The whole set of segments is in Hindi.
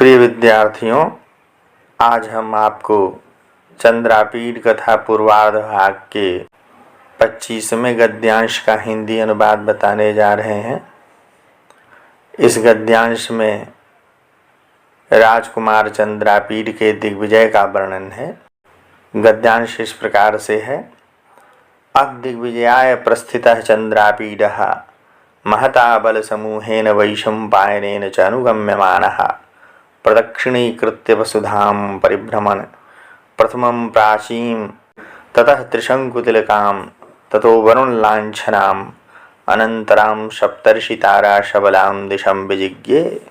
प्रिय विद्यार्थियों, आज हम आपको चंद्रापीठ कथा पूर्वार्ध भाग के 25वें गद्यांश का हिंदी अनुवाद बताने जा रहे हैं। इस गद्यांश में राजकुमार चंद्रापीठ के दिग्विजय का वर्णन है। गद्यांश इस प्रकार से है। अदिग्विजयाय प्रस्थितः चंद्रापीठः महता बलसमूहेन वैशम्पायनेन च अनुगम्यमानः प्रदक्षिणीकृत्य वसुधां परिभ्रमन् प्रथमं प्राचीं ततः त्रिशङ्कुतिलकां ततो वरुणलाञ्छनाम् अनन्तरां सप्तर्षिताराशबलां दिशं विजिज्ञे।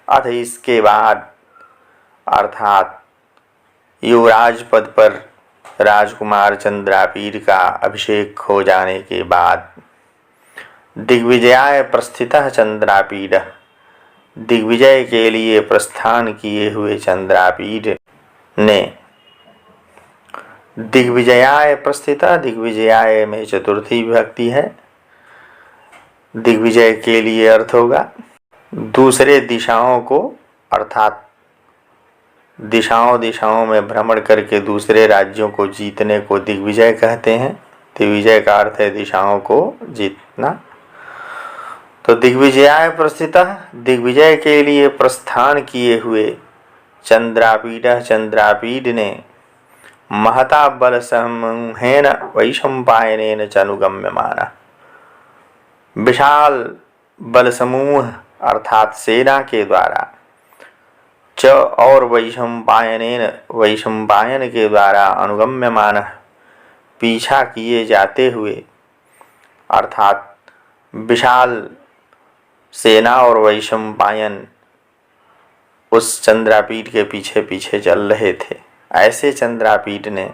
अथ इसके बाद अर्थात युवराज पद पर राजकुमार चंद्रापीठ का अभिषेक हो जाने के बाद दिग्विजयाय प्रस्थितः चंद्रापीठ, दिग्विजय के लिए प्रस्थान किए हुए चंद्रापीठ ने दिग्विजयाय प्रस्थितः, दिग्विजयाय में चतुर्थी विभक्ति है। दिग्विजय के लिए अर्थ होगा दूसरे दिशाओं को, अर्थात दिशाओं में भ्रमण करके दूसरे राज्यों को जीतने को दिग्विजय कहते हैं। दिग्विजय का अर्थ है दिशाओं को जीतना। तो दिग्विजयाय प्रस्थितः, दिग्विजय के लिए प्रस्थान किए हुए चंद्रापीठ ने महता बल समूहेन वैशम्पायनेन च अनुगम्यमानः, विशाल बल समूह अर्थात सेना के द्वारा, च और वैशम्पायन के द्वारा अनुगम्यमानः पीछा किए जाते हुए, अर्थात विशाल सेना और वैशम्पायन उस चंद्रापीठ के पीछे पीछे चल रहे थे। ऐसे चंद्रापीठ ने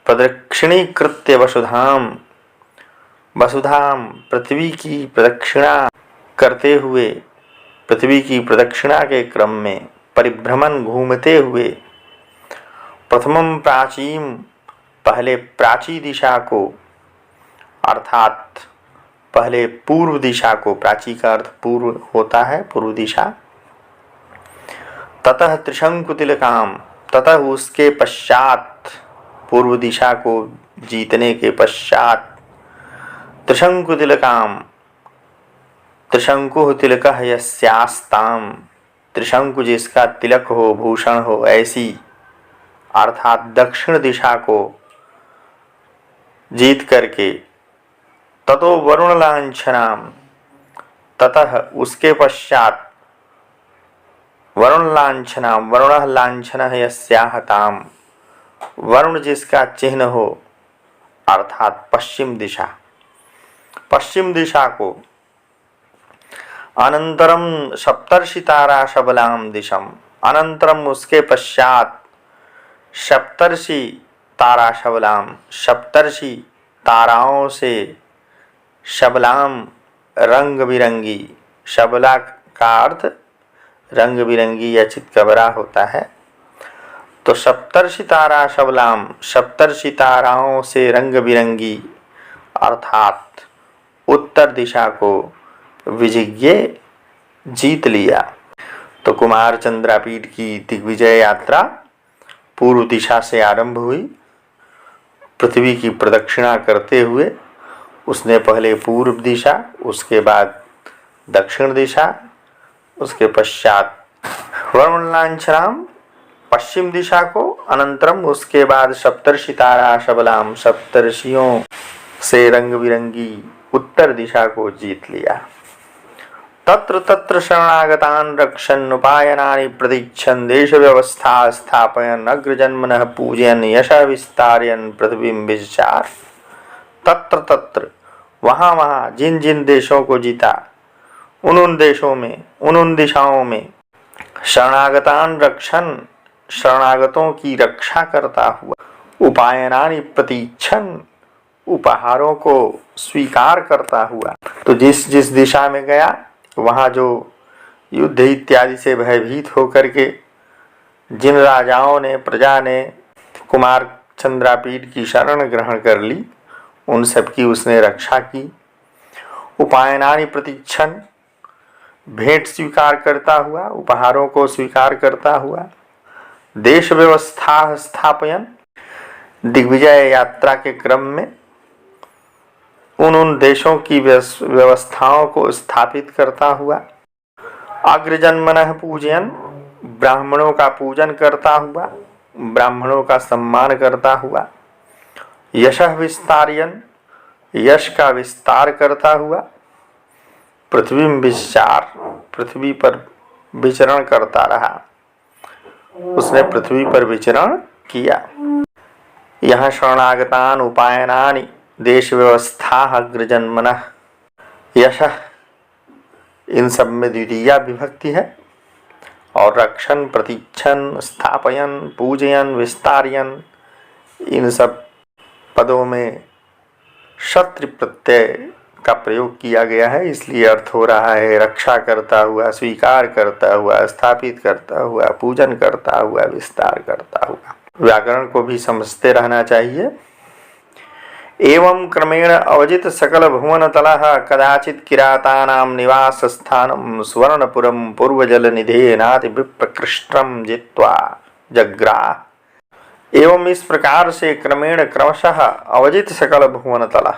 प्रदक्षिणीकृत्य वसुधाम पृथ्वी की प्रदक्षिणा करते हुए, पृथ्वी की प्रदक्षिणा के क्रम में परिभ्रमण घूमते हुए, प्रथमम प्राचीम पहले प्राची दिशा को, अर्थात पहले पूर्व दिशा को, प्राची का अर्थ पूर्व होता है, पूर्व दिशा, ततः त्रिशंकुतिलकाम, ततः उसके पश्चात, पूर्व दिशा को जीतने के पश्चात, त्रिशंकुतिलकाम, त्रिशंकु तिलकः यस्यास्ताम, त्रिशंकु जिसका तिलक हो, भूषण हो, ऐसी, अर्थात दक्षिण दिशा को जीत करके, ततो वरुण लांछनाम, ततः उसके पश्चात, वरुण लांछनाम, वरुण लांछनः यस्याह ताम, वरुण जिसका चिन्ह हो, अर्थात पश्चिम दिशा, पश्चिम दिशा को, अनंतरम सप्तर्षितारा शबलाम दिशम, अनंतरम उसके पश्चात सप्तर्षि तारा शबलाम, सप्तर्षि ताराओं से, शबलाम रंग बिरंगी, शबला का अर्थ रंग बिरंगी या चितकबरा होता है। तो सप्तर्षि तारा शबलाम, सप्तर्षि ताराओं से रंग बिरंगी, अर्थात उत्तर दिशा को विजिज्ञे जीत लिया। तो कुमार चंद्रापीठ की दिग्विजय यात्रा पूर्व दिशा से आरंभ हुई। पृथ्वी की प्रदक्षिणा करते हुए उसने पहले पूर्व दिशा, उसके बाद दक्षिण दिशा, उसके पश्चात वरुणलांछनाम पश्चिम दिशा को, अनंतरम उसके बाद सप्तर्षि तारा शबलाम, सप्तर्षियों से रंग बिरंगी उत्तर दिशा को जीत लिया। तत्र तत्र शरणागतान् रक्षन् उपायनानि प्रतीक्षन् देश व्यवस्था स्थापयन् अग्रजन्मनः पूजयन् यशः विस्तारयन् पृथ्वीं विचचार। तत्र तत्र वहाँ वहाँ, जिन जिन देशों को जीता, उन देशों में, उन दिशाओं में, शरणागतान् रक्षन्, शरणागतों की रक्षा करता हुआ, उपायनानि प्रतीक्षन्, उपहारों को स्वीकार करता हुआ। तो जिस जिस दिशा में गया वहाँ जो युद्ध इत्यादि से भयभीत होकर के जिन राजाओं ने, प्रजा ने कुमार चंद्रापीठ की शरण ग्रहण कर ली, उन सब की उसने रक्षा की। उपायनानि प्रतीक्षण, भेंट स्वीकार करता हुआ, उपहारों को स्वीकार करता हुआ, देश व्यवस्था स्थापयन, दिग्विजय यात्रा के क्रम में उन देशों की व्यवस्थाओं को स्थापित करता हुआ, अग्रजन्मनः पूजयन, ब्राह्मणों का पूजन करता हुआ, ब्राह्मणों का सम्मान करता हुआ, यशः विस्तारयन, यश का विस्तार करता हुआ, पृथ्वी विचार, पृथ्वी पर विचरण करता रहा, उसने पृथ्वी पर विचरण किया। यहाँ शरणागतान उपायनानि देश व्यवस्था अग्रजन्मनः यशः, इन सब में द्वितीया विभक्ति है, और रक्षण, प्रतीक्षण, स्थापयन, पूजयन, विस्तारयन, इन सब पदों में शत्रु प्रत्यय का प्रयोग किया गया है, इसलिए अर्थ हो रहा है रक्षा करता हुआ, स्वीकार करता हुआ, स्थापित करता हुआ, पूजन करता हुआ, विस्तार करता हुआ। व्याकरण को भी समझते रहना चाहिए। एवं क्रमेण अवजित सकल भुवन तलः कदाचित किरातानां निवास स्थानम सुवर्णपुरम पूर्वजल निधेनाति विप्रकृष्टम जित्वा जग्राह। एवं इस प्रकार से क्रमेण क्रमशः अवजित सकल भुवन तलः,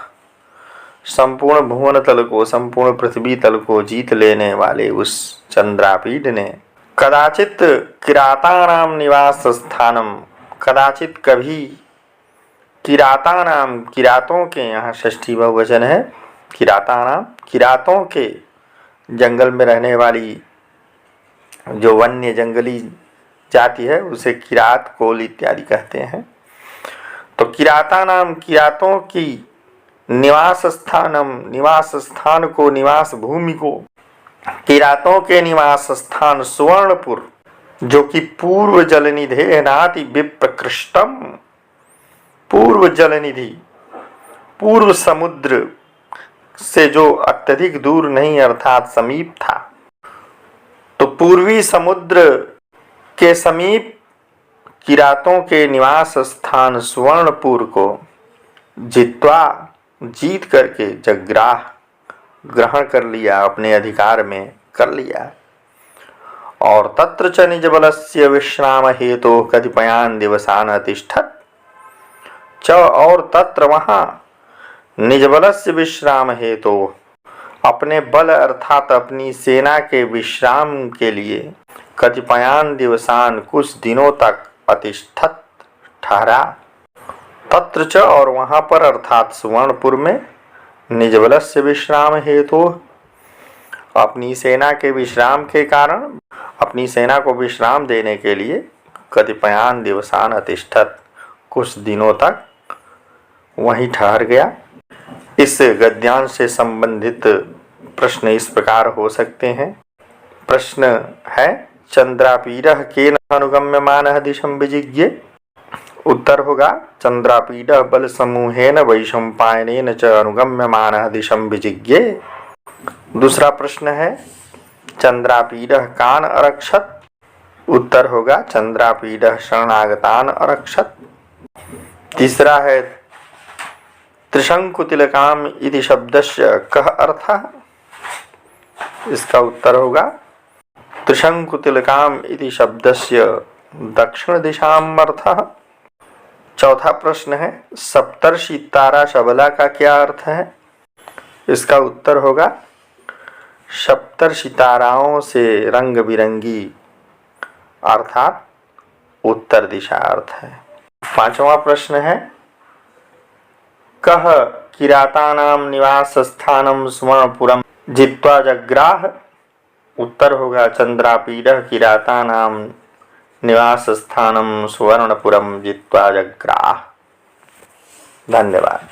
संपूर्ण भुवन तल को, संपूर्ण पृथ्वी तल को जीत लेने वाले उस चंद्रापीठ ने कदाचित किरातानाम निवास स्थानम, कदाचित कभी, किरातानाम, किरातों के, यहाँ षष्ठी बहुवचन है, किरातानाम, किरातों के, जंगल में रहने वाली जो वन्य जंगली जाति है उसे किरात कोल इत्यादि कहते हैं। तो किरातानाम, किरातों की निवास स्थानम, निवास स्थान को, निवास भूमि को, किरातों के निवास स्थान सुवर्णपुर, जो कि पूर्व जलनिधे नाति विप्रकृष्टम, पूर्व जलनिधि, पूर्व समुद्र से जो अत्यधिक दूर नहीं अर्थात समीप था, तो पूर्वी समुद्र के समीप किरातों के निवास स्थान सुवर्णपुर को जित्वा, जीत करके, जग्राह, ग्रहण कर लिया, अपने अधिकार में कर लिया। और तत्र च निजबलस्य विश्राम हेतु कतिपयान दिवसान अतिष्ठत् च, और तत्र वहाँ, निजबलस्य विश्राम हेतु, अपने बल अर्थात अपनी सेना के विश्राम के लिए, कतिपयान दिवसान, कुछ दिनों तक, अतिष्ठत्, ठहरा। तत्र च, और वहाँ पर अर्थात सुवर्णपुर में, निजबलस्य विश्राम हेतु, अपनी सेना के विश्राम के कारण, अपनी सेना को विश्राम देने के लिए, कतिपयान दिवसान अतिष्ठत्, कुछ दिनों तक वहीं ठहर गया। इस गद्यांश से संबंधित प्रश्न इस प्रकार हो सकते हैं। प्रश्न है, चंद्रापीडः केन अनुगम्यमानः दिशं विजिज्ञे। उत्तर होगा, चंद्रापीडः बल समूहेन वैशंपायनेन च अनुगम्यमानः दिशं विजिज्ञे। दूसरा प्रश्न है, चंद्रापीडः कान अरक्षत। उत्तर होगा, चंद्रापीडः शरणागतान अरक्षत। तीसरा है, त्रिशंकुतिलकाम इति शब्दस्य कः अर्थः। इसका उत्तर होगा, त्रिशंकुतिलकाम इति शब्दस्य दक्षिण दिशाम अर्थः। चौथा प्रश्न है, सप्तर्षि तारा शबला का क्या अर्थ है। इसका उत्तर होगा, सप्तर्षि ताराओं से रंग बिरंगी अर्थात उत्तर दिशा अर्थ है। पांचवा प्रश्न है, कः किरातानाम निवास स्थानम सुवर्णपुरम जित्वा जग्राह। उत्तर होगा, चंद्रापीडः किरातानाम निवास स्थानम सुवर्णपुरम जित्वा जग्राह। धन्यवाद।